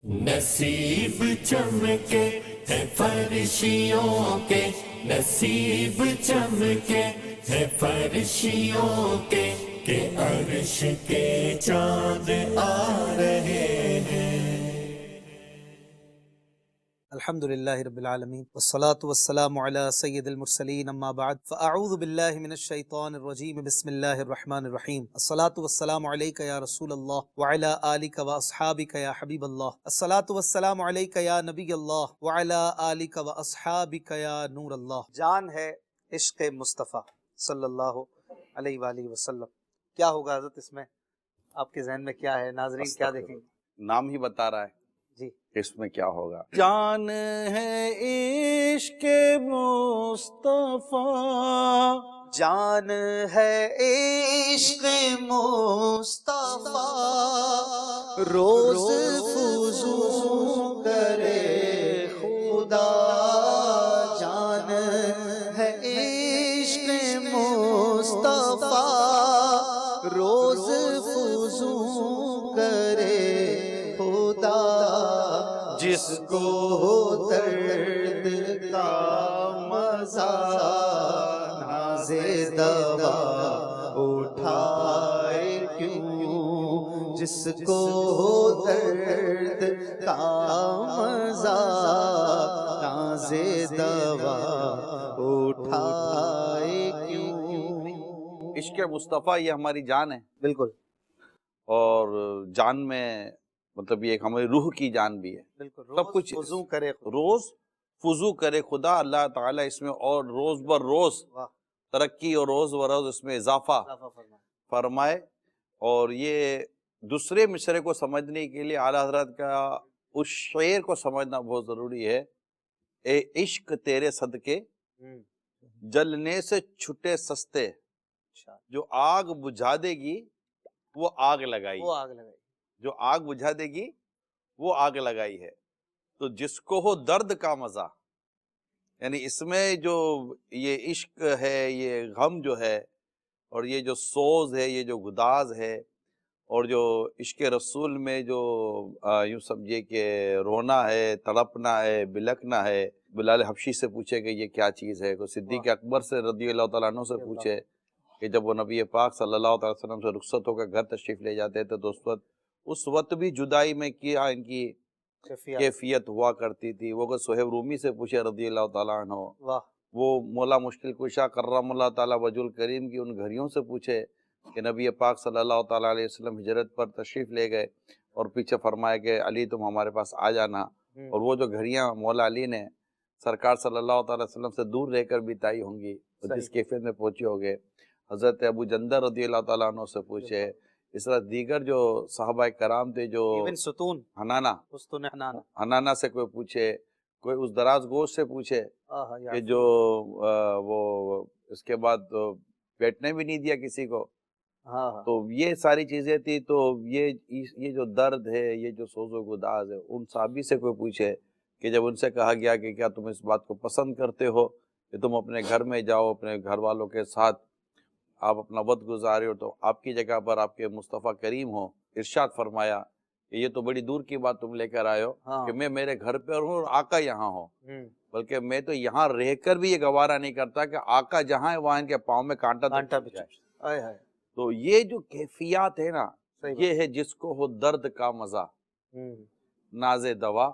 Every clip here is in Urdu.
نصیب چمکے ہے فرشیوں کے، نصیب چمکے ہے فرشیوں کے، کہ عرش کے چاند آ رہے ہیں۔ الحمدللہ رب العالمین والصلاة والسلام علی سید المرسلین، اما بعد فاعوذ باللہ من الشیطان الرجیم، بسم اللہ الرحمن الرحیم۔ الصلاة والسلام علیک یا رسول اللہ وعلی آلک واصحابک یا حبیب اللہ، الصلاة والسلام علیک یا نبی اللہ وعلی آلک واصحابک یا نور اللہ۔ جان ہے عشق مصطفیٰ صلی اللہ علیہ وآلہ وسلم۔ کیا ہوگا حضرت اس میں؟ آپ کے ذہن میں کیا ہے؟ ناظرین کیا دیکھیں گے؟ نام ہی بتا رہا ہے جی، اس میں کیا ہوگا۔ جان ہے عشق مصطفیٰ، جان ہے عشق مصطفیٰ، روز فضو کرے خدا۔ جان ہے عشق مصطفیٰ، روز فضو کرے خدا۔ جس کو درد کا مزہ ناز دوا اٹھائے کیوں، جس کو درد کا مزہ ناز دوا اٹھائے کیوں۔ عشق مصطفیٰ یہ ہماری جان ہے، بالکل، اور جان میں مطلب یہ ایک ہماری روح کی جان بھی ہے۔ بالکل، سب کچھ وضو کرے خدا۔ روز فضو کرے خدا، اللہ تعالیٰ اس میں اور روز بر روز ترقی اور روز بر روز اس میں اضافہ فرمائے۔ اور یہ دوسرے مشرے کو سمجھنے کے لیے اعلیٰ حضرت کا اس شعر کو سمجھنا بہت ضروری ہے۔ اے عشق تیرے صدقے جلنے سے چھٹے سستے، جو آگ بجھا دے گی وہ آگ لگائی، وہ آگ لگائی، جو آگ بجھا دے گی وہ آگ لگائی ہے۔ تو جس کو ہو درد کا مزہ، یعنی اس میں جو یہ عشق ہے، یہ غم جو ہے، اور یہ جو سوز ہے، یہ جو گداز ہے، اور جو عشق رسول میں جو یوں سمجھے کہ رونا ہے، تڑپنا ہے، بلکنا ہے۔ بلال حبشی سے پوچھے کہ یہ کیا چیز ہے، کوئی صدیق اکبر سے رضی اللہ تعالیٰ عنہ سے پوچھے کہ جب وہ نبی پاک صلی اللہ علیہ وسلم سے رخصت ہو کر گھر تشریف لے جاتے تھے تو اس وقت بھی جدائی میں کیا ان کی کیفیت ہوا کرتی تھی۔ وہ اگر صہیب رومی سے پوچھے رضی اللہ تعالیٰ عنہ، وہ مولا مشکل کشا کرم اللہ تعالیٰ وجہ الکریم کی ان گھڑیوں سے پوچھے کہ نبی پاک صلی اللہ تعالیٰ علیہ وسلم ہجرت پر تشریف لے گئے اور پیچھے فرمایا کہ علی تم ہمارے پاس آ جانا، اور وہ جو گھڑیاں مولا علی نے سرکار صلی اللہ تعالیٰ علیہ وسلم سے دور رہ کر بتائی ہوں گی، جس کیفیت میں پہنچے ہوگے۔ حضرت ابو جندر رضی اللہ تعالیٰ عنہ سے پوچھے، اس طرح دیگر جو صحابہ کرام تھے، جو ستون حنانہ سے کوئی پوچھے، کوئی اس دراز گوش سے پوچھے کہ جو وہ اس کے بعد بیٹھنے بھی نہیں دیا کسی کو۔ تو یہ ساری چیزیں تھی۔ تو یہ جو درد ہے، یہ جو سوز و گداز ہے، ان صحابی سے کوئی پوچھے کہ جب ان سے کہا گیا کہ کیا تم اس بات کو پسند کرتے ہو کہ تم اپنے گھر میں جاؤ، اپنے گھر والوں کے ساتھ آپ اپنا وقت گزارے ہو، تو آپ کی جگہ پر آپ کے مصطفیٰ کریم ہو، ارشاد فرمایا کہ یہ تو بڑی دور کی بات تم لے کر آئے ہو کہ میں میرے گھر پہ ہوں اور آقا یہاں ہو، بلکہ میں تو یہاں رہ کر بھی یہ گوارا نہیں کرتا کہ آقا جہاں ہے وہاں ان کے پاؤں میں کانٹا جائے۔ تو یہ جو کیفیات ہے نا، یہ ہے جس کو ہو درد کا مزہ ناز دوا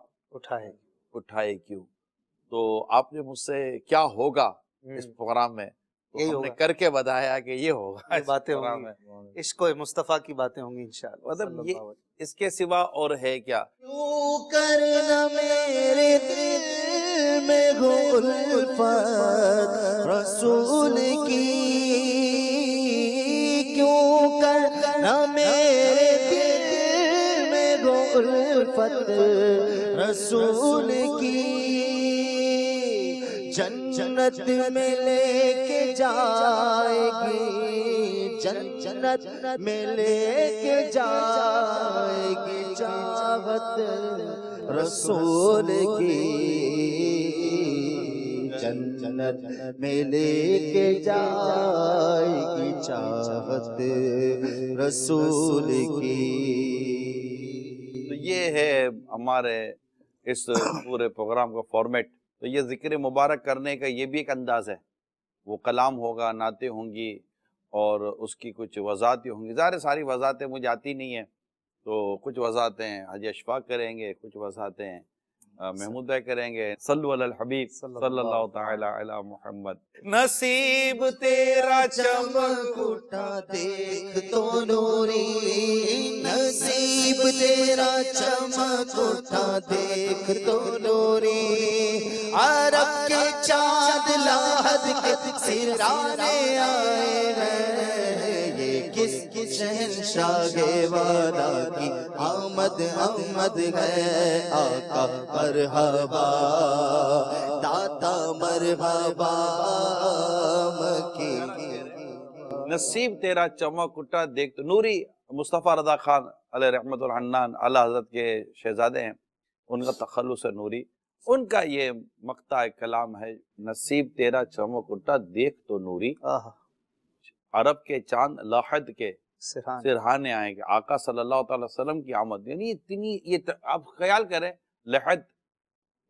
اٹھائے کیوں۔ تو آپ نے مجھ سے کیا ہوگا اس پروگرام میں ہم نے کر کے بتایا کہ یہ ہوگا، باتیں ہوں گی، عشق و مصطفیٰ کی باتیں ہوں گی انشاءاللہ۔ مطلب یہ اس کے سوا اور ہے کیا؟ کیوں کرنا میرے دل میں الفت رسول کی، کیوں کرنا میرے دل میں الفت رسول کی، جنت میں لے کے جائے گی، جنت میں لے کے جائے گی چاہت رسول کی، جنت میں لے کے جائے گی چاہت رسول کی۔ تو یہ ہے ہمارے اس پورے پروگرام کا فارمیٹ. تو یہ ذکر مبارک کرنے کا یہ بھی ایک انداز ہے. وہ کلام ہوگا، نعتیں ہوں گی اور اس کی کچھ وضاحتیں ہوں گی. ظاہر ساری وضاحتیں مجھے آتی نہیں ہیں، تو کچھ وضاحتیں حاجی اشفاق کریں گے، کچھ وضاحتیں محمود بھائی کریں گے. صلو علی الحبیب صلی اللہ تعالی علی محمد. نصیب تیرا چمک اٹھا دیکھ تو نوری، نصیب تیرا چمک اٹھا دیکھ تو نوری. عرب کے چاند لاحد کے سرانے آئے ہیں، یہ کس شہنشاہ والا کی آمد آمد ہے. آقا مرحبا، داتا مرحبا مکی. نصیب تیرا چمک اٹھا دیکھ تو نوری. مصطفیٰ رضا خان علیہ رحمت الحنان اعلیٰ حضرت کے شہزادے ہیں، ان کا تخلص ہے نوری. ان کا یہ مقطع کلام ہے، نصیب تیرا چمک اٹھا دیکھ تو نوری. عرب کے چاند لاحد کے سرہانے آئیں گے. آقا صلی اللہ تعالی وسلم کی آمد، یعنی اتنی یہ آپ خیال کریں. لحد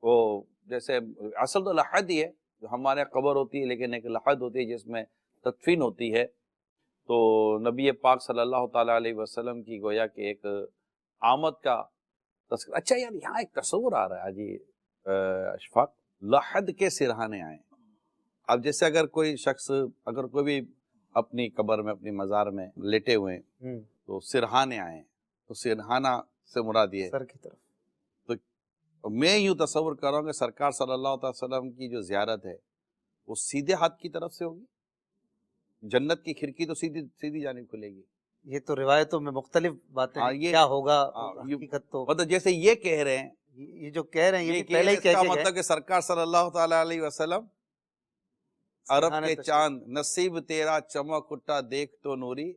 وہ جیسے اصل تو لحد ہی ہے، جو ہمارے قبر ہوتی ہے، لیکن ایک لحد ہوتی ہے جس میں تدفین ہوتی ہے. تو نبی پاک صلی اللہ تعالیٰ علیہ وسلم کی گویا کہ ایک آمد کا تذکرہ. اچھا یار یہاں ایک تصور آ رہا ہے جی اشفاق، لحد کے سرہانے آئیں. اب جیسے اگر کوئی شخص، اگر کوئی بھی اپنی قبر میں، اپنی مزار میں لیٹے ہوئے ہیں تو سرہانے آئیں، تو سرہانہ سے مراد یہ سر کی طرف. تو میں یوں تصور کر رہا ہوں کہ سرکار صلی اللہ تعالی وسلم کی جو زیارت ہے وہ سیدھے ہاتھ کی طرف سے ہوگی. جنت کی کھڑکی تو سیدھی جانب کھلے گی. یہ تو روایتوں میں مختلف باتیں ہیں، یہ کیا ہوگا حقیقت تو مطلب جیسے یہ کہہ رہے ہیں، یہ جو کہہ رہے ہیں یہ یہ بھی پہلے ہی کہہ کے مطلب گئے. کہ سرکار صلی اللہ تعالی علیہ وسلم عرب سرہانے کے تشریف. چاند، نصیب تیرا چمک اٹھا دیکھ تو نوری.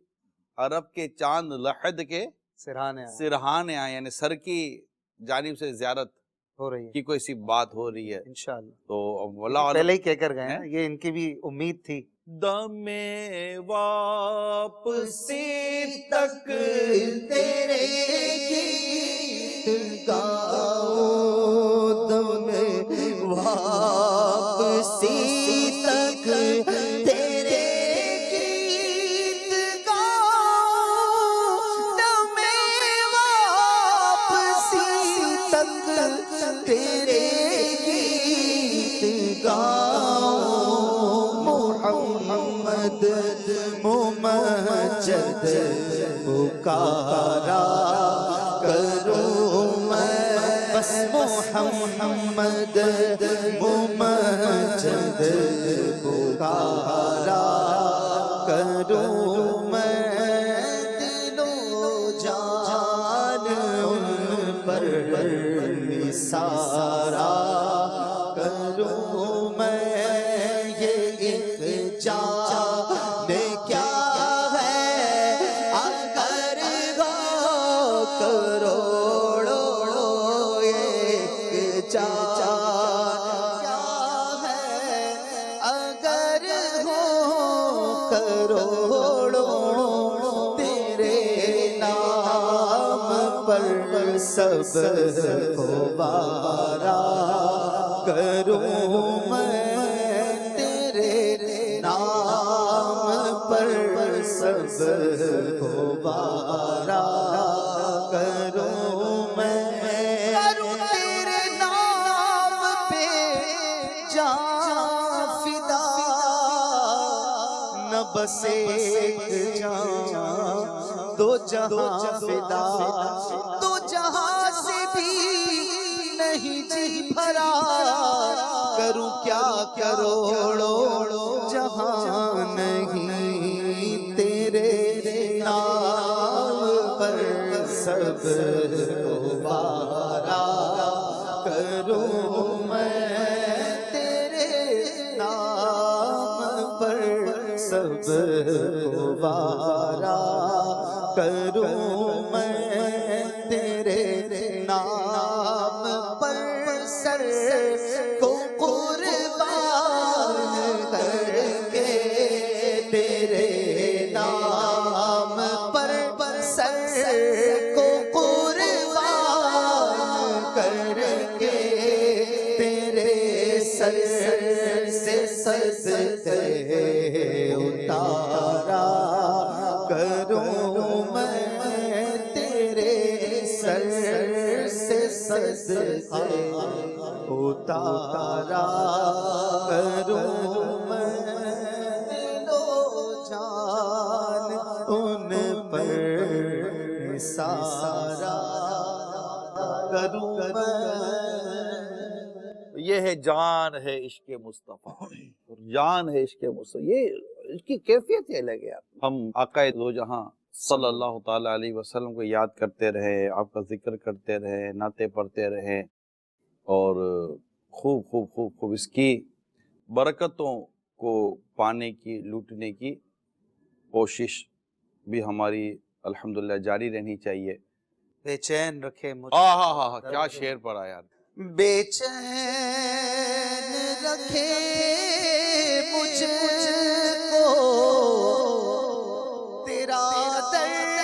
عرب کے چاند لحد کے سرہانے آئے سرہانے آئے، یعنی سر کی جانب سے زیارت ہو رہی ہے کی کوئی سی بات ہو رہی ہے. انشاءاللہ. تو یہ واللہ پہلے ہی کہہ کر گئے ہیں؟ ہیں، یہ ان کی بھی امید تھی. دم واپسی تک تیرے گیت گاؤں، دم واپسی تک تیرے گیت گاؤں، دم واپسی تک تیرے گیت گاؤں. محمد ممجد پکارا کروں میں، بس محمد ممجد پکارا کروں میں. دل و جان ان پر نثارا کروں میں. جانے کیا ہے اگر ہو کروڑوں، ایک جان کیا ہے اگر ہو کروڑوں. تیرے نام پر سب کو بارا کروں میں، پر سب کو بارا کروں میں. کروں تیرے نام پہ جان فدا، نہ بس ایک جان دو جہاں فدا. دو جہاں سے بھی نہیں جی بھرا، کروں کیا کروڑوں جہاں نہیں. تیرے نام پر سب کو بارا کروں میں. تیرے نام پر سب کو بارا کروں میں. تیرے نام پر سر کو قربان کر کے، تیرے نام پر سر کو قربان کر کے تیرے سر سے صدقے اتارا کروں میں تیرے سر سے صدقے اتارا کروں میں دل و جان ان پر نثارا کروں میں۔ یہ ہے جان ہے عشق مصطفیٰ، جان ہے عشق مصطفیٰ، یہ اس کی کیفیت ہی الگ ہے۔ ہم آقا دو جہاں صلی اللہ تعالیٰ علیہ وسلم کو یاد کرتے رہے، آپ کا ذکر کرتے رہے، نعتیں پڑھتے رہے، اور خوب خوب خوب خوب اس کی برکتوں کو پانے کی، لوٹنے کی کوشش بھی ہماری الحمدللہ جاری رہنی چاہیے۔ بے چین رکھے مجھ ہاں کیا شعر پڑھا یار۔ بے چین رکھے مجھ کو تیرا درد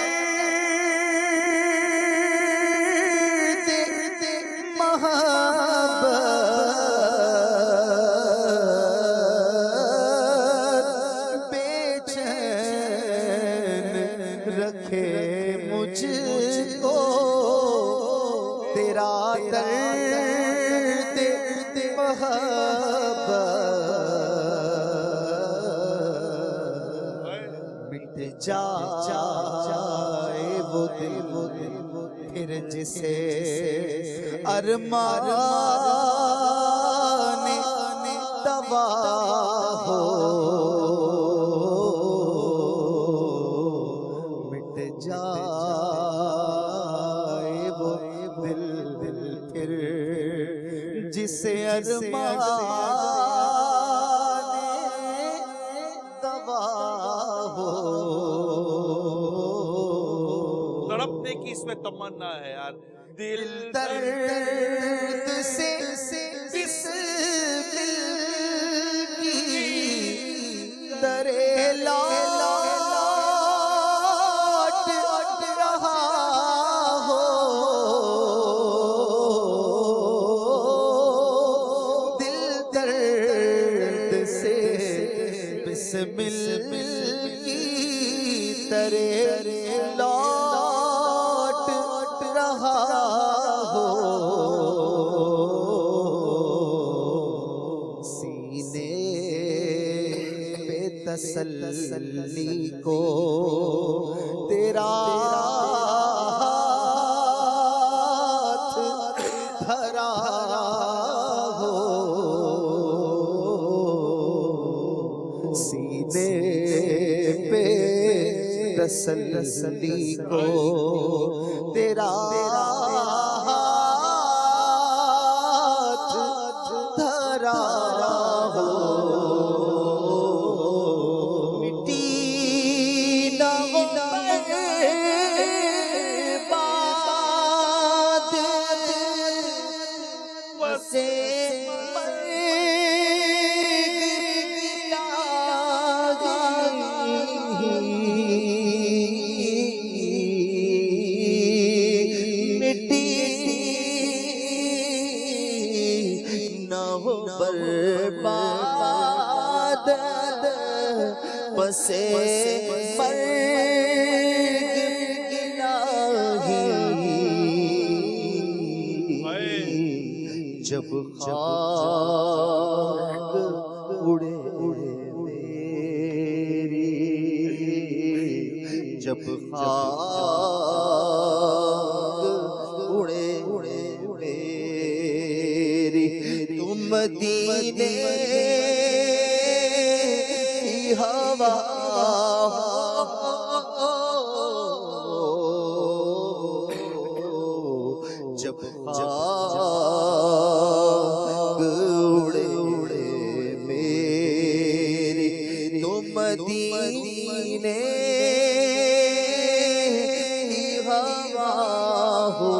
محبت، بے چین رکھے مجھ کو تیرا درد محبت، مٹ جائے وہ دل پھر جسے ارمان دوا ہو، مٹ جائے وہ دل پھر جسے ارمان دوا ہو۔ تڑپنے کی اس میں تمنا ہے یار، دل درد سے بسمل کی درے لاٹ رہا ہو، دل درد سے بسمل کی درے لاٹ رہا ہو، سینے پہ تسلی کو تیرا ہاتھ دھرا ہو، سینے پہ تسلی کو تیرا ہاتھ دھرا ہو، مٹی نہ ہو باد بسے برباد بسے مرگ الہی، جب خاک اڑے میری، جب خاک اڑے میری، تم مدینے کی ہوا جب خاک اڑے میری، تم مدینے کی ہوا ہو،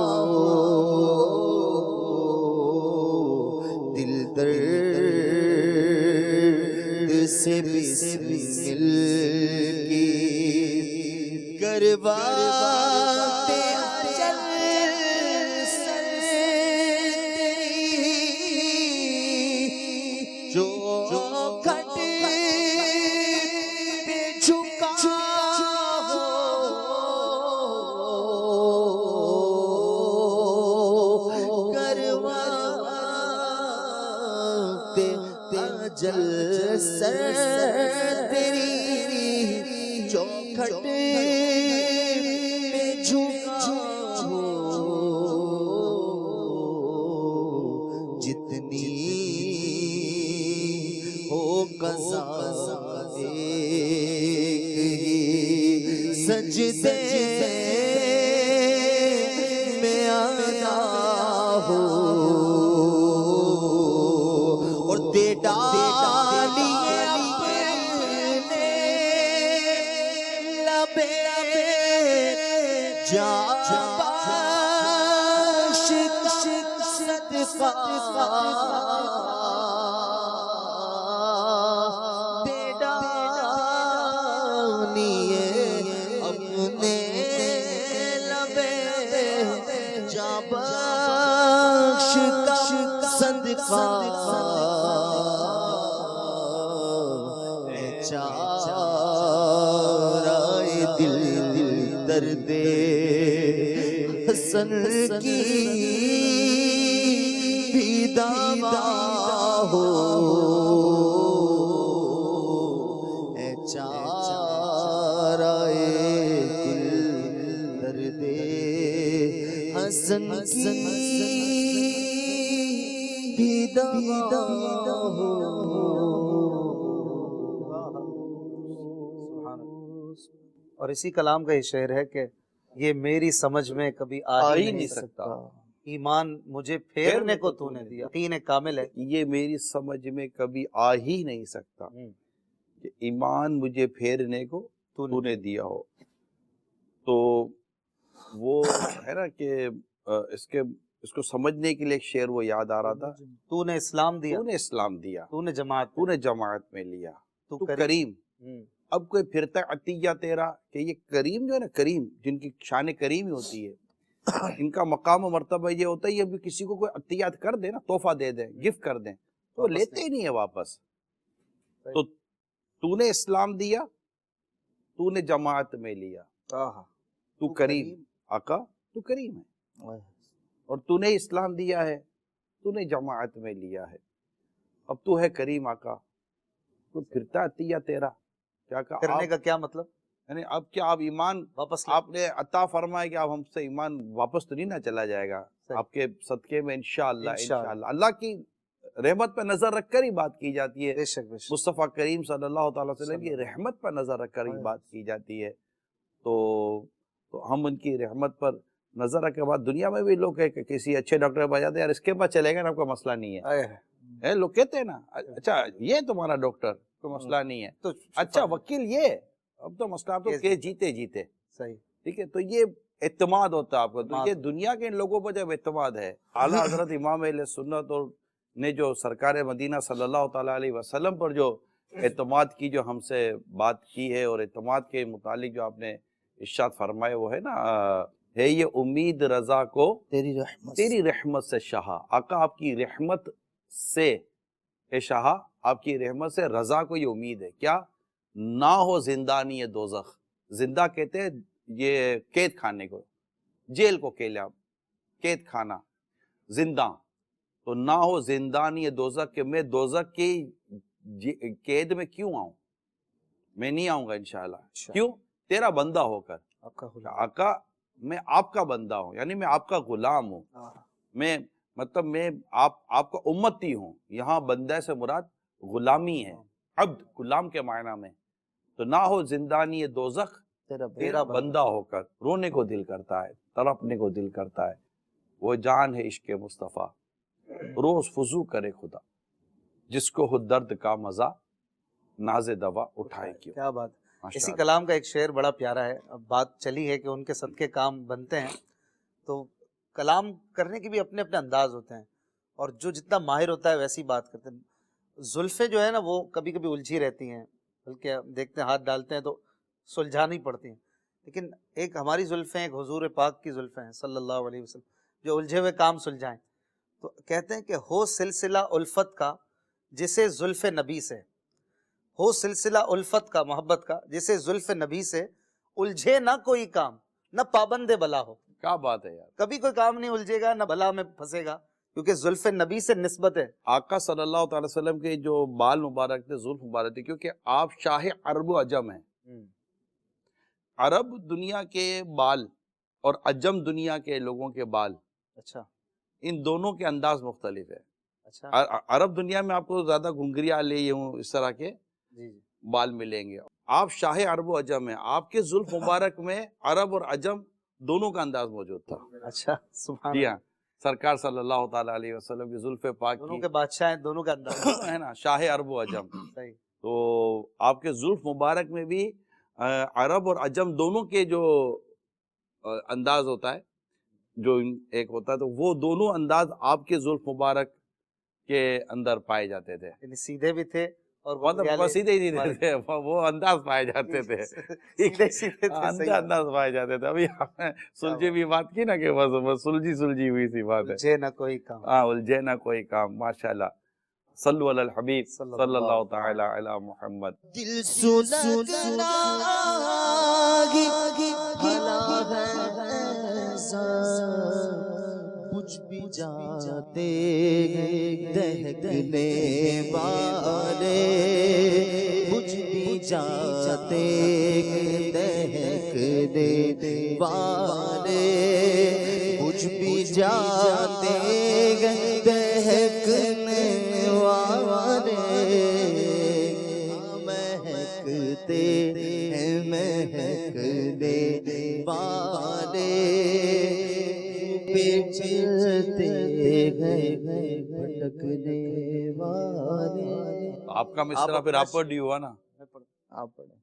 دل درد سے بسمل کی کرواتے چل سر اجل سر تیری چوکھٹ پہ جھکا ہو، جتنی ہو قضا سجدے میں آنا ہو، اور دے ڈالیے اپنے لبے جا باش صدقہ دے ڈالیے اپنے لبے جا بخش کا صدقہ چارۂ دل درد حسن کی بھی دعویٰ ہو، اے چارۂ دل درد حسن کی بھی دعویٰ ہو۔ اور اسی کلام کا یہ شعر ہے کہ یہ میری سمجھ میں کبھی آ ہی نہیں سکتا، ایمان مجھے پھیرنے کو تو نے دیا، یقین کامل ہے یہ میری سمجھ میں کبھی آ ہی نہیں سکتا کہ ایمان مجھے پھیرنے کو تو نے دیا ہو۔ تو وہ ہے نا کہ اس کو سمجھنے کے لیے ایک شعر وہ یاد آ رہا تھا، تو نے اسلام دیا، تو نے اسلام دیا، تو نے جماعت، تو نے جماعت میں لیا، تو تو کریم۔ اب کوئی پھرتا عطیہ تیرا، کہ یہ کریم جو ہے نا، کریم جن کی شان کریم ہی ہوتی ہے، ان کا مقام و مرتبہ یہ ہوتا ہے، یہ بھی کسی کو کوئی عطیات کر دے نا، تحفہ دے دیں، گفٹ کر دیں، تو وہ لیتے ہی نہیں ہے واپس۔ تو تو نے اسلام دیا، تو نے جماعت میں لیا، تو کریم آقا، تو کریم ہے، اور تو نے اسلام دیا ہے، تو نے جماعت میں لیا ہے، اب تو ہے کریم آقا، تو پھرتا عطیہ تیرا کیا کرنے کا کیا مطلب؟ یعنی اب کیا آپ ایمان واپس آپ نے عطا فرمائے کہ اب ہم سے ایمان واپس تو نہیں نہ چلا جائے گا، آپ کے صدقے میں انشاءاللہ اللہ کی رحمت پہ نظر رکھ کر ہی بات کی جاتی ہے، بے شک بے شک، مصطفیٰ کریم صلی اللہ تعالیٰ وسلم کی رحمت پر نظر رکھ کر ہی بات کی جاتی ہے۔ تو ہم ان کی رحمت پر نظر رکھ کے بعد دنیا میں بھی لوگ کہ کسی اچھے ڈاکٹر کے پاس جاتے ہیں، یار اس کے پاس چلے گا نا آپ کا مسئلہ نہیں ہے، لوگ کہتے ہیں نا اچھا یہ تمہارا ڈاکٹر، کوئی مسئلہ نہیں ہے، تو اچھا وکیل یہ، اب تو مسئلہ آپ تو کہ جیتے صحیح، ٹھیک ہے۔ تو یہ اعتماد ہوتا ہے آپ کو، تو یہ دنیا کے ان لوگوں پر جب اعتماد ہے، اعلیٰ حضرت امام اہل سنت اور نے جو سرکار مدینہ صلی اللہ تعالیٰ علیہ وسلم پر جو اعتماد کی جو ہم سے بات کی ہے، اور اعتماد کے متعلق جو آپ نے ارشاد فرمائے وہ ہے نا، ہے یہ امید رضا کو تیری رحمت سے شاہا، آقا آپ کی رحمت سے، اے شاہا آپ کی رحمت سے رضا کو یہ امید ہے، کیا نہ ہو زندانی دوزخ، زندہ کہتے ہیں یہ قید خانے کو، جیل کو قید خانہ، زندہ، تو نہ ہو زندانی دوزخ کہ میں دوزخ کی قید میں کیوں آؤں، میں نہیں آؤں گا انشاءاللہ، کیوں؟ تیرا بندہ ہو کر، آقا میں آپ کا بندہ ہوں، یعنی میں آپ کا غلام ہوں، میں مطلب میں آپ کا امتی ہوں، یہاں بندہ سے مراد غلامی ہے، عبد غلام کے معنی میں، تو نہ ہو زندانی دوزخ تیرا بندہ ہو کر، رونے کو دل کرتا ہے، تڑپنے کو دل کرتا ہے، وہ جان ہے عشق مصطفیٰ، روز فضو کرے خدا، جس کو ہو درد کا مزہ، ناز دوا اٹھائے کیوں۔ کیا بات ہے۔ اسی کلام کا ایک شعر بڑا پیارا ہے، اب بات چلی ہے کہ ان کے صدقے کام بنتے ہیں، تو کلام کرنے کے بھی اپنے اپنے انداز ہوتے ہیں، اور جو جتنا ماہر ہوتا ہے ویسی بات کرتے ہیں۔ زلفیں جو ہے نا وہ کبھی کبھی الجھی رہتی ہیں، بلکہ دیکھتے ہیں ہاتھ ڈالتے ہیں تو سلجھانی پڑتی ہیں، لیکن ایک ہماری زلفیں، ایک حضور پاک کی زلفیں ہیں صلی اللہ علیہ وسلم، جو الجھے ہوئے کام سلجھائیں۔ تو کہتے ہیں کہ ہو سلسلہ الفت کا جسے زلف نبی سے، ہو سلسلہ الفت کا، محبت کا، جسے زلف نبی سے الجھے نہ کوئی کام، نہ پابند بلا ہو۔ کیا بات ہے یار، کبھی کوئی کام نہیں الجھے گا، نہ بلا میں پھنسے گا، کیونکہ زلف نبی سے نسبت ہے. آقا صلی اللہ تعالی وسلم کے جو بال مبارک تھے، زلف مبارک تھے، کیونکہ آپ شاہ عرب و عجم ہیں. عرب دنیا کے بال اور عجم دنیا کے لوگوں کے بال، اچھا ان دونوں کے انداز مختلف ہے. اچھا عرب دنیا میں آپ کو زیادہ گھنگریا لے یوں اس طرح کے جی بال ملیں گے. آپ شاہ عرب و عجم ہیں، آپ کے زلف مبارک میں عرب اور عجم دونوں کا انداز موجود تھا. اچھا سبحان جی اللہ. ہاں، سرکار صلی اللہ تعالی علیہ وسلم کی زلف پاک دونوں کی کے بادشاہ ہیں، دونوں کا انداز ہے نا، شاہ عرب و عجم. صحیح. تو آپ کے زلف مبارک میں بھی عرب اور عجم دونوں کے جو انداز ہوتا ہے، جو ایک ہوتا ہے، تو وہ دونوں انداز آپ کے زلف مبارک کے اندر پائے جاتے تھے. یعنی سیدھے بھی تھے اور مطلب سیدھے ہی نہیں تھے، وہ انداز پائے جاتے تھے، سیدھے سیدھے تھے. انداز پائے جاتے تھے. ابھی آپ نے سلجھی بھی بات کی نا کہ بس سلجھی ہوئی سی بات ہے. الجھے نہ کوئی کام. ہاں، الجھے نہ کوئی کام. ماشاءاللہ. صلو علی الحبیب صلی اللہ تعالی علی محمد. دل سننا بھلا ہے بجھ بھی جاتے دہکنے والے، بجھ بھی جاتے دہکنے والے، بجھ بھی جاتے دہکنے والے، مہکتے ہیں مہکنے والے، چلتے ہیں بھٹکنے والے. آپ کا مصرع پھر آپ پر ڈی ہوا نا. آپ پڑھیں.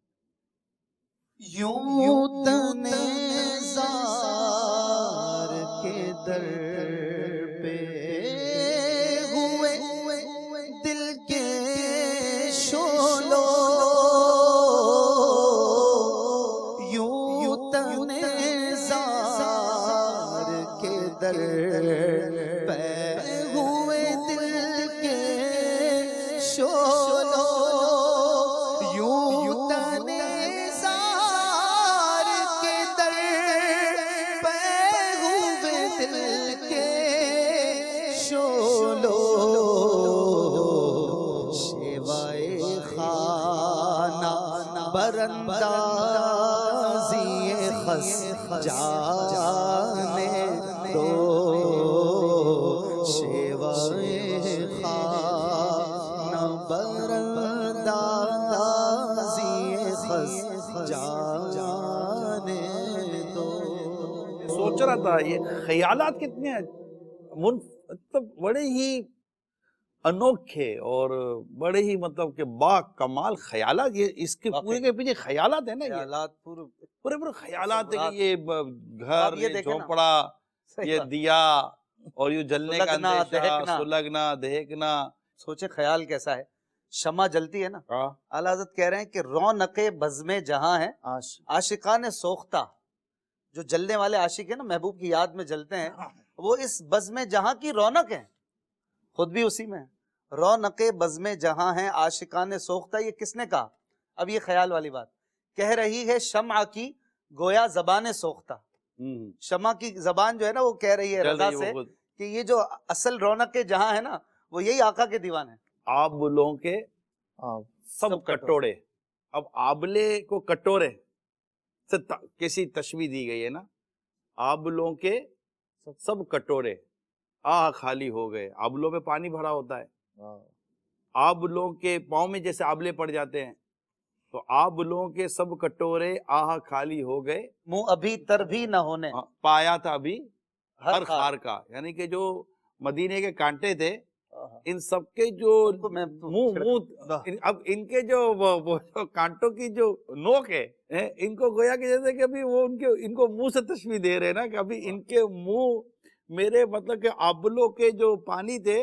یوں تنے زار کے در پہ ہوئے دل کے شولو، یوں تنے زار کے در پہ ہوئے دل کے شولو، یوں تنے زار کے در پہ ہوئے دل کے شولو، شیوائے خانہ براندازی خس جانے دو، شیوائے خانہ براندازی خس جانے دو. سوچ رہا تھا یہ خیالات کتنے مطلب بڑے ہی انوکھے اور بڑے ہی مطلب کہ با کمال خیالات. یہ اس کے پورے کے پیچھے خیالات ہیں نا، یہ خیالات پورے خیالات ہیں کہ یہ آپ گھر، یہ یہ دیکھیں نا. جھونپڑا، یہ دیا اور یہ جلنے کا سلگنا، اندیشہ، دہکنا. سلگنا دہکنا. سوچے خیال کیسا ہے. شمع جلتی ہے نا، اعلیٰ حضرت کہہ رہے ہیں کہ رونق بزم جہاں ہے عاشقان سوختہ. جو جلنے والے عاشق ہیں نا، محبوب کی یاد میں جلتے ہیں، وہ اس بزم جہاں کی رونق ہیں، خود بھی اسی میں. رونق بزم جہاں ہے عاشقان سوختہ، یہ کس نے کہا؟ اب یہ خیال والی بات کہہ رہی ہے شمع کی گویا زبان سوختہ. شمع کی زبان جو ہے نا، وہ کہہ رہی ہے رضا سے کہ یہ جو اصل رونق جہاں ہے نا، وہ یہی آقا کے دیوان ہے. آبلوں کے سب کٹوڑے. اب آبلے کو کٹورے سے کسی تشبیہ دی گئی ہے نا. آبلوں کے سب کٹورے خالی ہو گئے. آبلوں میں پانی بھرا ہوتا ہے. آبلوں کے پاؤں میں جیسے آبلے پڑ جاتے ہیں، تو آبلوں کے سب کٹورے خالی ہو گئے. منہ ابھی تر بھی نہ ہونے پایا تھا ابھی ہر ہر خار کا. یعنی کہ جو مدینے کے کانٹے تھے، ان سب کے جو منہ اب ان کے جو کانٹوں کی جو نوک ہے، ان کو گویا کہ جیسے کہ ابھی وہ ان کو منہ سے تشبیہ دے رہے نا کہ ابھی ان کے منہ میرے مطلب کہ آبلوں کے جو پانی تھے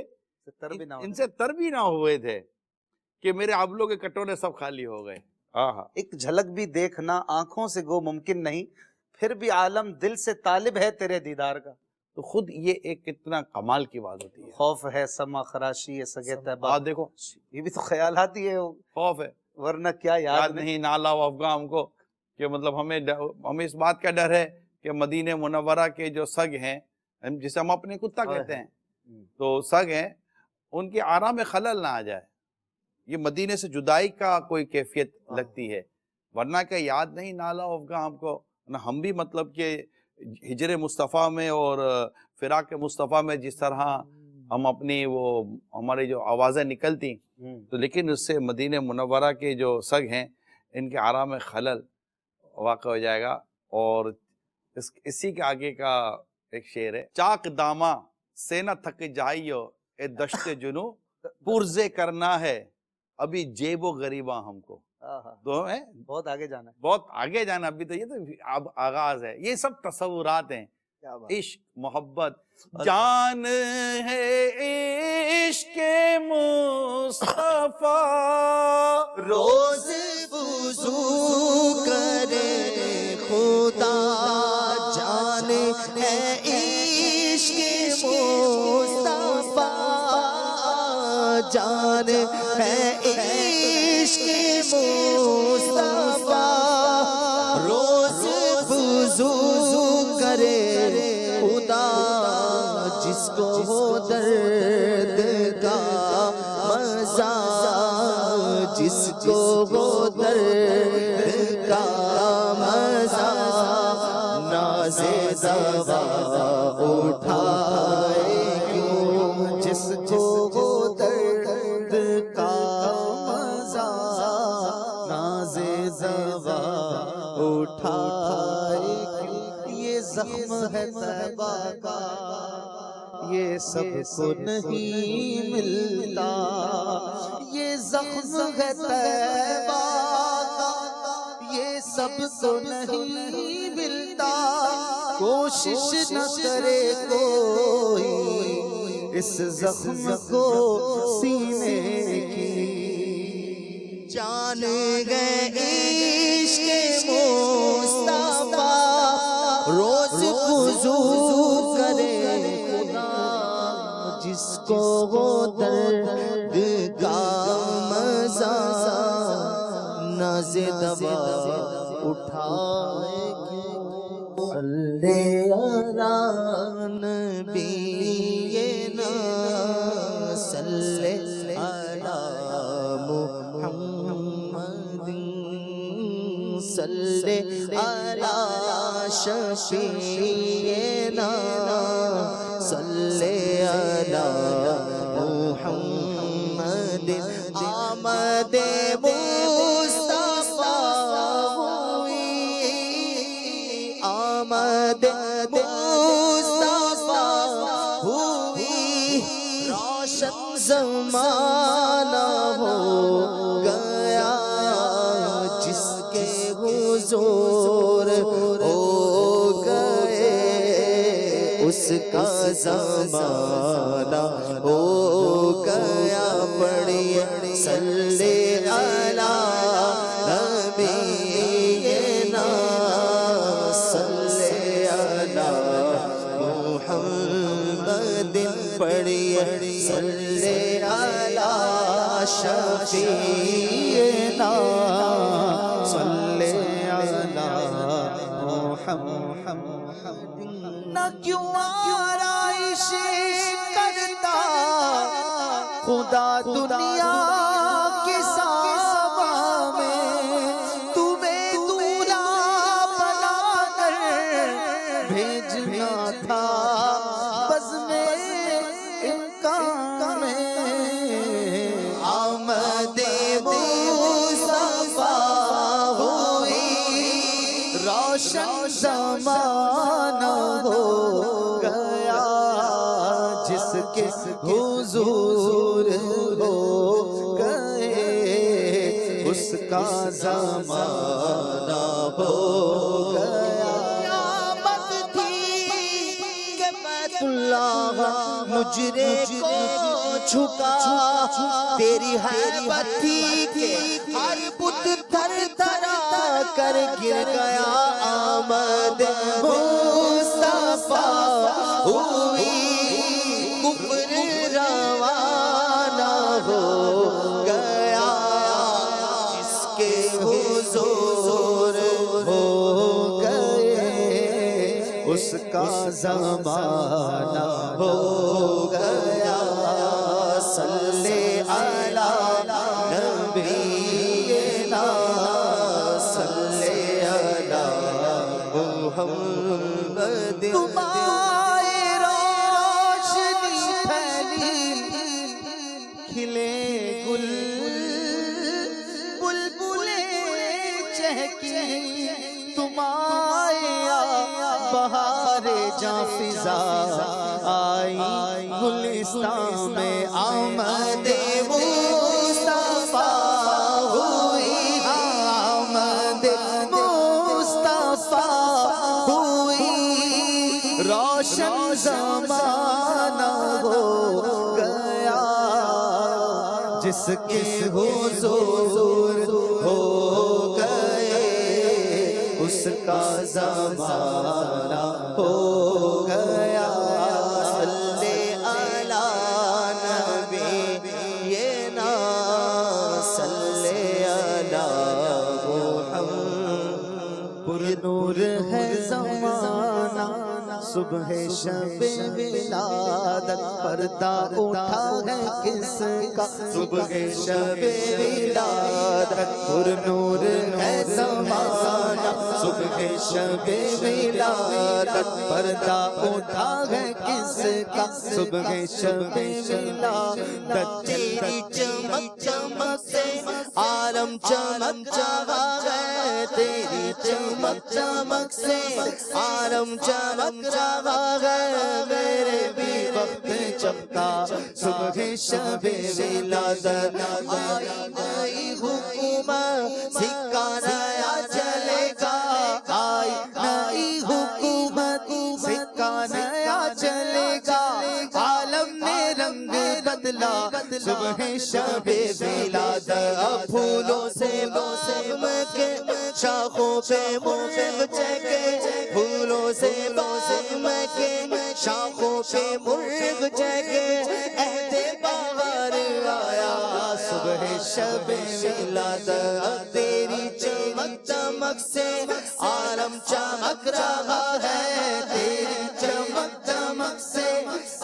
ان سے تر بھی نہ ہوئے تھے کہ میرے آبلوں کے کٹورے سب خالی ہو گئے. ایک جھلک بھی دیکھنا آنکھوں سے گو ممکن نہیں، پھر بھی عالم دل سے طالب ہے تیرے دیدار کا. تو خود یہ ایک کتنا کمال کی بات ہوتی ہے. خوف ہے سما خراشی ہے سگے تہبا. دیکھو یہ بھی تو خیالات ہی ہے. خوف ہے، ورنہ کیا یاد نہیں نالا و افغان ہم کو کہ مطلب ہمیں اس بات کا ڈر ہے کہ مدینہ منورہ کے جو سگ ہیں، جسے ہم اپنے کتا کہتے ہیں، تو سگ ہیں ان کے آرام میں خلل نہ آ جائے. یہ مدینے سے جدائی کا کوئی کیفیت لگتی ہے، ورنہ کہ یاد نہیں نالا افغاں ہم کو نہ. ہم بھی مطلب کہ ہجر مصطفیٰ میں اور فراق مصطفیٰ میں جس طرح ہم اپنی وہ ہماری جو آوازیں نکلتی تو لیکن اس سے مدینہ منورہ کے جو سگ ہیں ان کے آرام میں خلل واقع ہو جائے گا. اور اسی کے آگے کا ایک شعر ہے: چاک داما سے نہ تھک جائیو اے دشت جنو، پرزے کرنا ہے ابھی جیب و غریباں ہم کو. تو ہے بہت آگے جانا ہے، بہت آگے جانا، ابھی تو یہ تو اب آغاز ہے. یہ سب تصورات ہیں. عشق محبت جان ہے عشق مصطفیٰ، روز وضو کرے خدا جان ہے عشق مصطفیٰ، جان ہے عشق مصطفیٰ، روز وضو کرے خدا جس کو ہو درد کا مزہ، جس کو ہو درد کا مزہ، ناز دوا اٹھائے کیوں، جس کو ہو درد کا مزہ، ناز دوا اٹھائے کیوں. یہ زخم ہے طیبہ کا، یہ سب کو نہیں ملتا، یہ زخم ہے طیبہ کا، یہ سب کو نہیں ملتا. کوشش نہ کرے کوئی اس زخم کو سینے کی، جان گئے عشق مصطفیٰ، روز وضو کرے جس کو وہ درد کا مزہ، ناز دوا اٹھائے صلی علی نبینا، صلی علی محمد، صلی علی شفیعنا، صلی علی محمد. آمد مصطفیٰ ہوئی، آمد مصطفیٰ ہوئی، روشن زمانہ ہو گیا جس کے حضور ہو گئے، اس کا زمانہ ہو گیا. پڑھیے صلی علی نبینا، صلی علی محمد، پڑھیے صلی علی شفیعنا، صلی علی محمد. نہ کیوں آرائش کرتا خدا دنیا کے ساما میں، تمہیں دولہا بنا کر بھیجنا تھا بزم امکان میں. آمد مصطفیٰ ہوئی، روشن زمانہ ہو گیا جس کے حضور ہو گئے، اس کا زمانہ ہو گیا. قیامت تھی کہ بیت اللہ مجرے کو جھکا، تیری حیبت تھی کہ ہر بت تھر تھرا کر گر گیا. آمد مصطفیٰ ہوئی، کفر روانہ ہو گیا جس کے حضور ہو گئے، اس کا زمانہ ہو گیا. تمہاری روشنی پھیلی کھلے گل بلبلیں چہکی تمہاری بہار جاں فضا آئی گلستان میں آمد مصطفیٰ ہوئی آمد مصطفیٰ ہوئی روشن زمانہ ہو گیا جس کے حضور ہو گئے اس کا زمانہ ہو گیا صلی علی نبینا صلی علی محمد پر نور ہے زمانہ صبح شب ولادت پردہ اٹھا ہے کس کا صبح شب ولادت پر نور ہے زمانہ صبح شب ولادت پردہ اٹھا ہے کس کا صبح شب ولادت تیری چمک چمک سے عالم چمک چمک ہے تیری چمک چمک سے عالم چمک چمک ہے میرے بھی وقت چمکا صبح شب ولادت آئی حکومت سکہ نیا چلے گا آئی نئی حکومت سکہ نیا چلے گا عالم نے رنگ بدلا صبح شب ولادت پھولوں سے موسم کے شاخوں پہ مرغ چہکے پھولوں سے موسم کے شاخوں پہ مرغ چہکے عہد بہار آیا صبح شب ولادت تیری چمک چمک سے عالم چمک رہا ہے تیری چمک چمک سے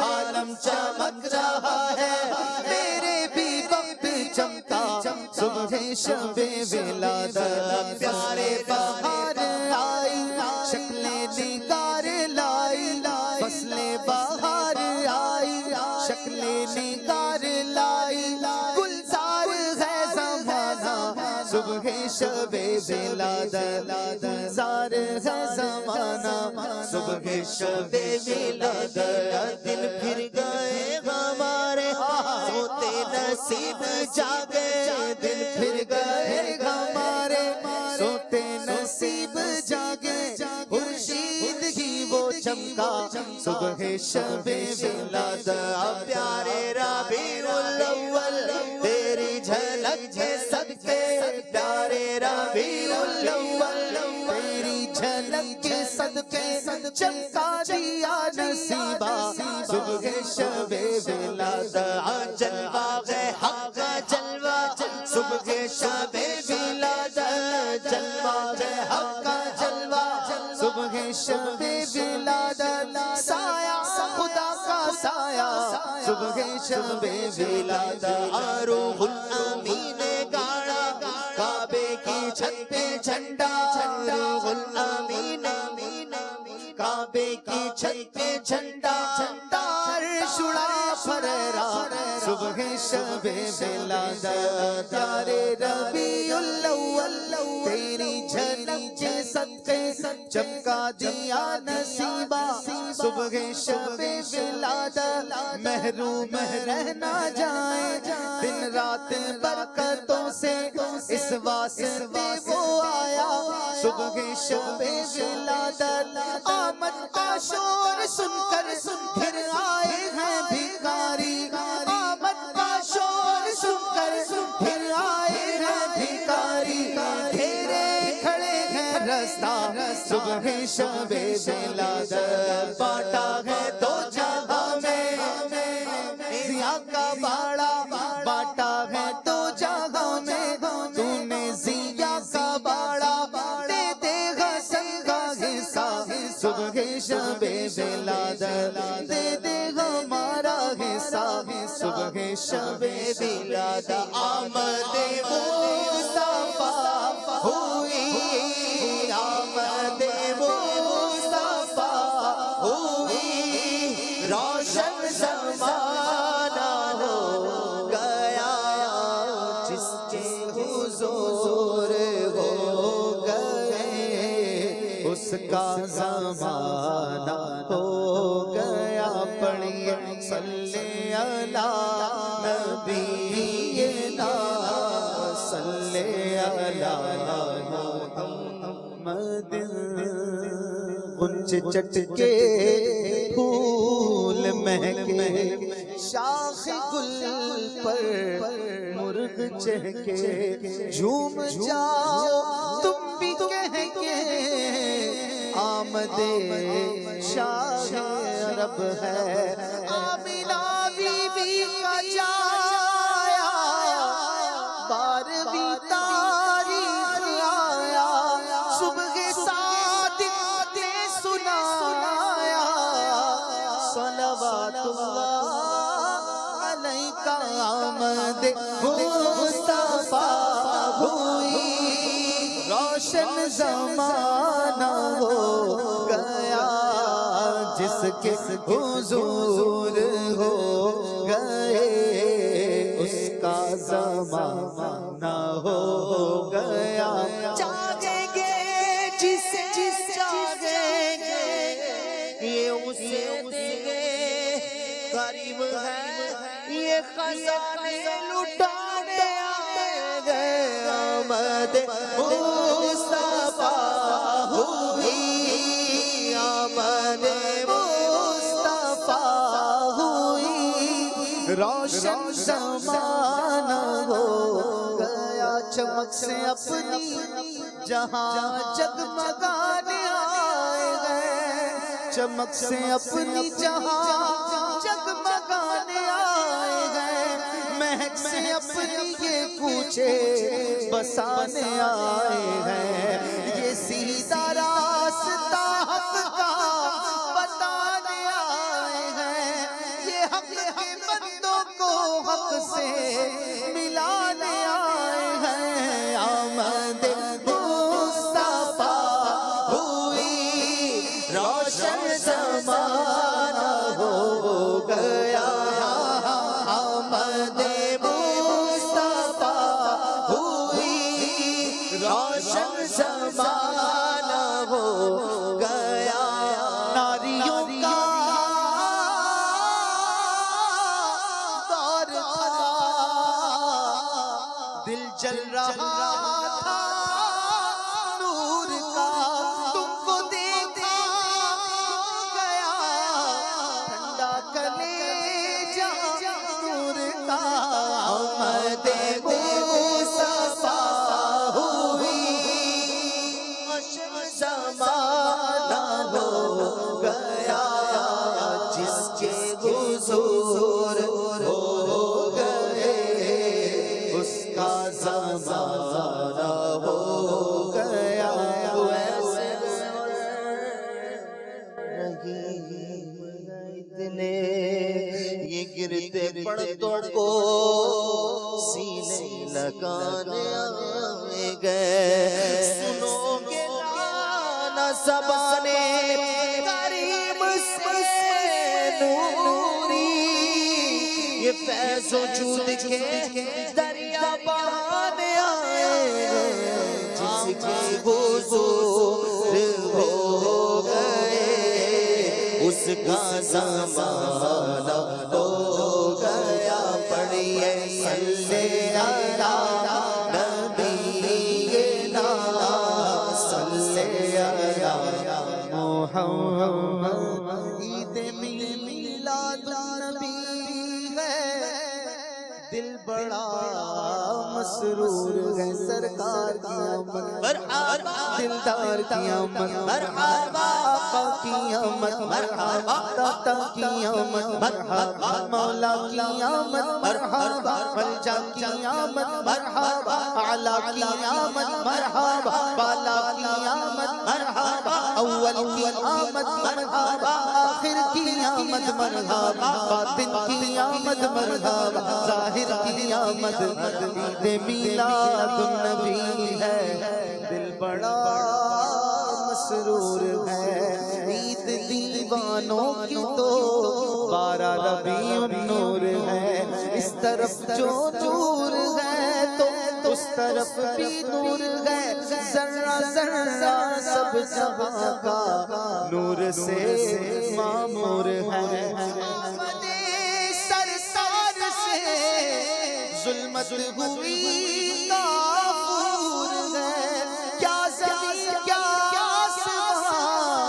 عالم چمک رہا ہے میرے بھی وقت چمکا صبح شب ولادت پیارے بہار آئی شکلیں نگار لائی فصلیں بہار آئی شکلیں نگار لائی گلزار ہے زمانہ صبح شب ولادت گلزار ہے زمانہ صبح شب ولادت دل پھر گئے ہمارے سوتے نصیب جاگے دل پھر گئے ہمارے سوتے نصیب جاگے خورشید ہی وہ چمکا صبح شب ولادت پیارے ربیع الاول تیری جھلک کے صدقے پیارے ربیع الاول تیری جھلک کے صدقے چمکا دیا نصیبہ صبح شب ولادت جلوہ ہے حق کا جلوہ صبح شب ولادت جلوہ ہے حق کا جلوہ صبح شب ولادت سایہ خدا کا سایہ صبح شب ولادت روح الامین گاڑا کعبے کی چھت پہ جھنڈا روح الامین کعبے کی چھت پہ جھنڈا عرش اڑا فررا صبح شب ولادت پیارے ربیع الاول تیری جھلک کے صدقے چمکا دیا نصیبہ صبح شب ولادت محروم رہنا جائیں دن رات برکتوں سے اس واسطے وہ آیا صبح شب ولادت آمد کا شور سن کر پھر آئے ہیں بھکاری آمد کا شور سن کر پھر آئے ہیں بھکاری گھیرے کھڑے ہیں رستہ صبح شب ولادت بانٹا ہے تو جہاں میں ضیاء کا باڑا بانٹا ہے تو جہاں میں تو نے ضیاء کا باڑا دے دے حسن کا حصہ صبح شب ولادت دے دے ہمارا حصہ صبح شب ولادت آمد مصطفیٰ ہوئی آمد مصطفیٰ روشن زمانہ ہو گیا جس کے حضور ہو گئے اس کا زمانہ ہو گیا پڑھیے صلی اللہ نبینا صلی اللہ محمد غنچ چٹ کے پھول مہکے شاخ گل پر مرغ چہکے جھوم جاؤ تم بھی کہہ کے آمد شاہ عرب ہے آمینہ بی بی کا جایا 12ویں تاریخ آیا صبح صادق نے سنایا صلوات اللہ علیکہ آمد مصطفیٰ ہوئی روشن زمانہ ہو گیا جس کے حضور ہو گئے اس کا زمانہ ہو گیا چاہیں گے جسے چاہیں گے یہ اسے دیں گے قریب ہے یہ خزانے لٹانے آئے گے آمد مصطفیٰ ہوئی آمد مصطفیٰ ہوئی روشن زمانہ ہو گیا چمک سے اپنی جہاں جگمگانے آئے گئے چمک سے اپنی جہاں جگمگانے آئے گئے مہک سے اپنی یہ کوچے بسانے آئے ہیں یہ سیدھا راستہ حق کا بتانے آئے ہیں یہ حق کے بندوں کو حق سے ملانے آئے ہیں آمد مصطفیٰ ہوئی روشن زمانہ ہو گیا آمد مصطفیٰ ہوئی روشن زمانہ ہو گیا ناریوں کا دور تھا دل جل رہا تھا نور کا تم کو دیکھا گیا ٹھنڈا کلیجہ نور کا آمد مصطفیٰ ہوئی روشن زمانہ ہو گیا جس کے حضور ہو گئے اس کا زمانہ ہو گیا اتنے یہ گرتے پردوں کو سینے لگانے آئے گئے سنو گے لانا زبانے کریم سے نوری یہ فیض و جود کے دریا بہانے آئے گئے جس کے حضور ہو گئے اس کا زمانہ ہو گیا پڑھیے صلی اللہ نبینا صلی اللہ محمد عید میلاد النبی ہے دل بڑا مسرور ہے سرکار کی آمد دلدار کی آمد آقا کی آمد داتا کی آمد مولا کی آمد مرحبا ملجا کی آمد مرحبا اعلیٰ کی آمد مرحبا بالا کی آمد مرحبا اول کی آمد مرحبا آخر کی آمد مرحبا باطن کی آمد مرحبا ظاہر کی آمد عید میلاد النبی ہے دل بڑا مسرور ہے عید دیوانگی دیوانوں کی تو 12 ربیع النور ہے، اس طرف جو نور ہے تو اس طرف بھی نور ہے، ذرہ ذرہ سب جہاں کا نور سے معمور ہے۔ آمد سرکار سے ظلمت ہوئی کافور ہے، کیا زمین کیا آسمان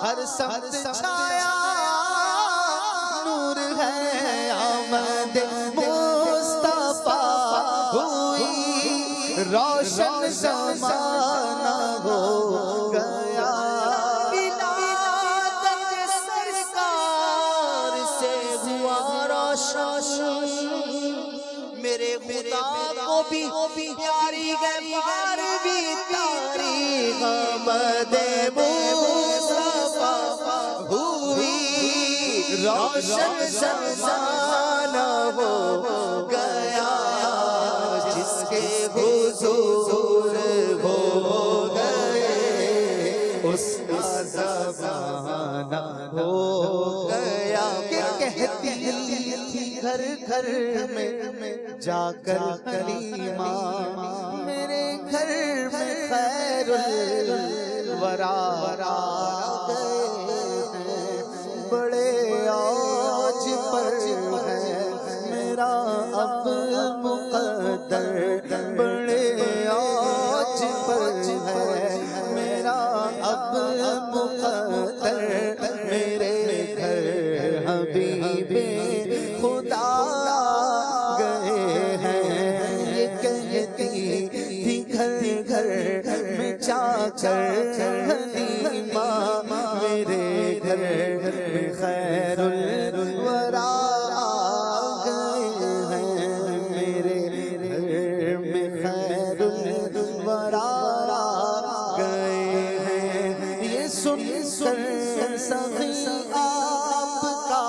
ہر سمت چھایا نور ہے۔ آمد مصطفیٰ ہوئی روشن زمانہ ہو گیا، ولادت سرکار سے ہوا روشن، میرے خدا کو بھی پیاری ہے 12ویں تاریخ، آمد مصطفیٰ ہوئی روشن زمانہ ہو گیا، جس کے حضور ہو گئے اس کا زمانہ ہو گیا۔ کہ کہتی تھی گھر گھر میں جا کر کلیمہ، میرے گھر میں خیر الورا گئے ہیں، بڑے عاج پر ہے میرا اب مقدر، بڑے عاج پر ہے میرا اب مقدر، میرے گھر حبیب خدا گئے ہیں۔ یہ کہتی تھی گھر گھر میں جا کر حلیمہ، میرے گھر میں خیر الورا گئے ہیں، میرے گھر میں خیر الورا گئے ہیں۔ یہ سن کر سخی آپ کا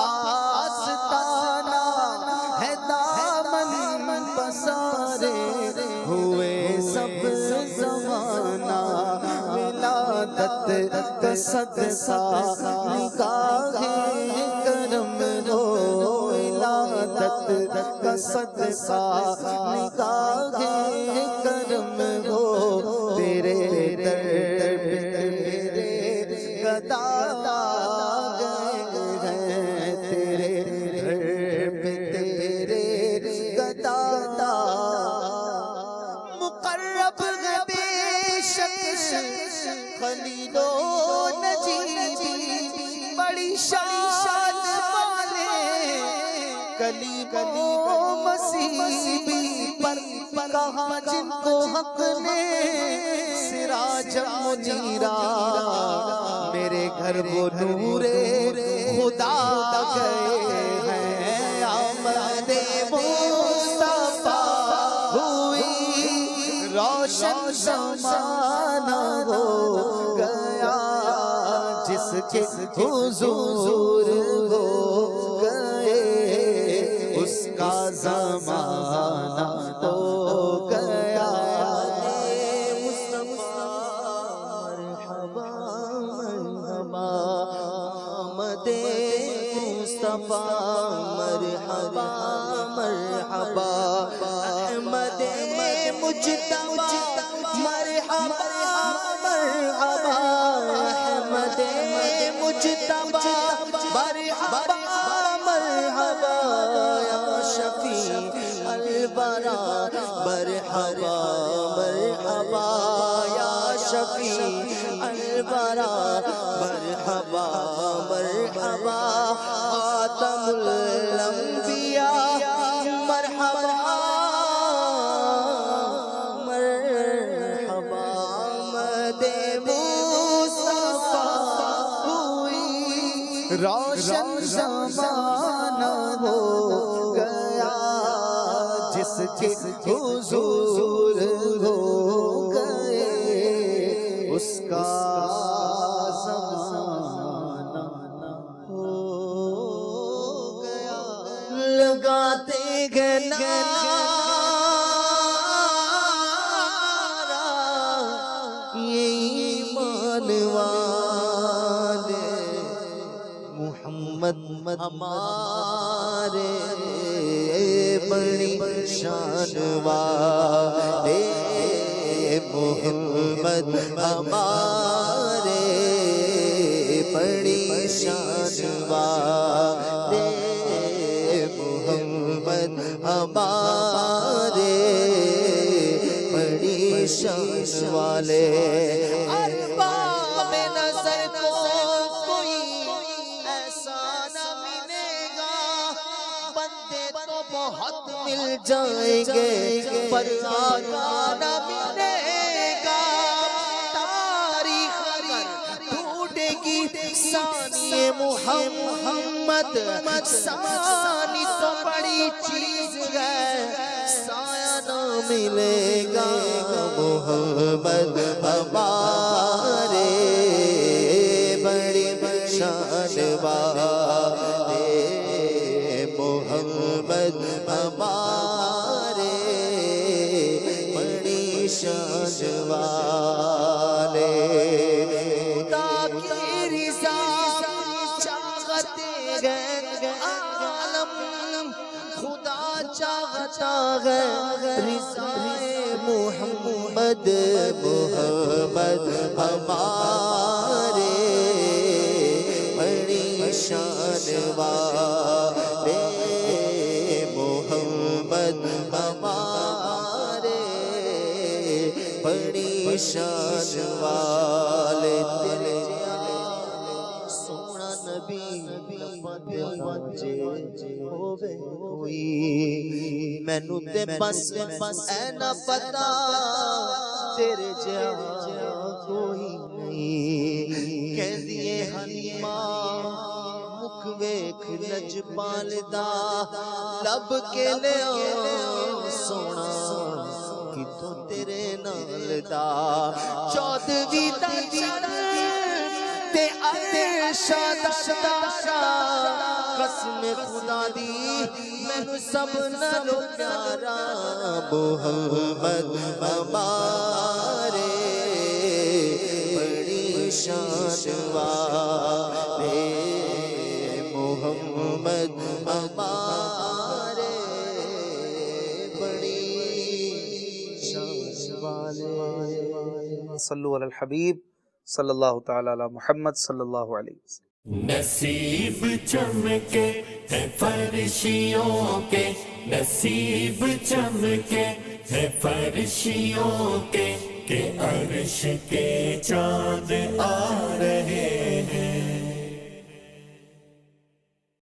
آستانہ ہے، دامن پسارے ہوئے سب زمانہ، ولادت کا صدقہ نگاہ کرم ہو، ولادت کا صدقہ نگاہ کرم ہو، تیرے در پہ میرے گدا گئے ہیں، تیرے در پہ تیرے گدا مقرب ہے بے شک خلیل و نجیبی، بڑی شان والے کلیم و مسیبی، پر کہاں جن کو حق نے سراج منیرا، میرے گھر وہ نور خدا گئے ہیں۔ آمد مصطفیٰ ہوئی روشن زمانہ ہو گیا، جس کے حضور ہو گئے اس کا زمانہ ہو گیا۔ مرحبا مرحبا آمد مصطفیٰ، مرحبا مرحبا احمد مجتبی، مرحبا مرحبا احمد مجتبی، مرحبا مرحبا یا شفیع الورا، مرحبا مرحبا یا شفیع الورا، مرحبا مرحبا خاتم الانبیاء، مرحبا مرحبا آمد مصطفیٰ ہوئی روشن زمانہ ہو گیا، جس کے حضور ہو گئے اس کا زمانہ ہو گیا۔ لگاتے گئے نعرہ یہ ایمان والے، ہمارے بڑی شان والے محمد ہمارے بڑی شان والے محمد ہمارے بڑی شان والے ارباب نظر کو کوئی ایسا نہ ملے گا بندے تو بہت مل جائیں گے پر آقا نہ ملے گا تاریخ ڈھونڈے گی ثانی محمد ثانی تو بڑی چیز ہے سایہ نہ ملے گا محمد ہمارے بڑی شان والے محمد ہمارے بڑی شان والے خدا کی رضا چاہتے ہیں عالم خدا چاہتا ہے رضا محمد محمد ہمارے بڑی شان والے محمد ہمارے بڑی شان والے دل سونا نبی بچے ہووے کوئی مینو تے بس اے نہ پتا تیرے جا کوئی نہیں کہندیے حلیمہ مکھ ویکھ لجپال دا لب کے لیا سونا کتوں تیرے نال دا چودھویں دا چڑھ تے ارشاد دارا قسم خدا دی مینوں سب نالوں پیارا محمد ہمارے بڑی شان والے محمد ہمارے بڑی شان والے صلو علی الحبیب صلی اللہ تعالی علی محمد صلی اللہ علیہ وسلم نصیب چمکے ہے فرشیوں کے نصیب چمکے ہے فرشیوں کے کہ عرش کے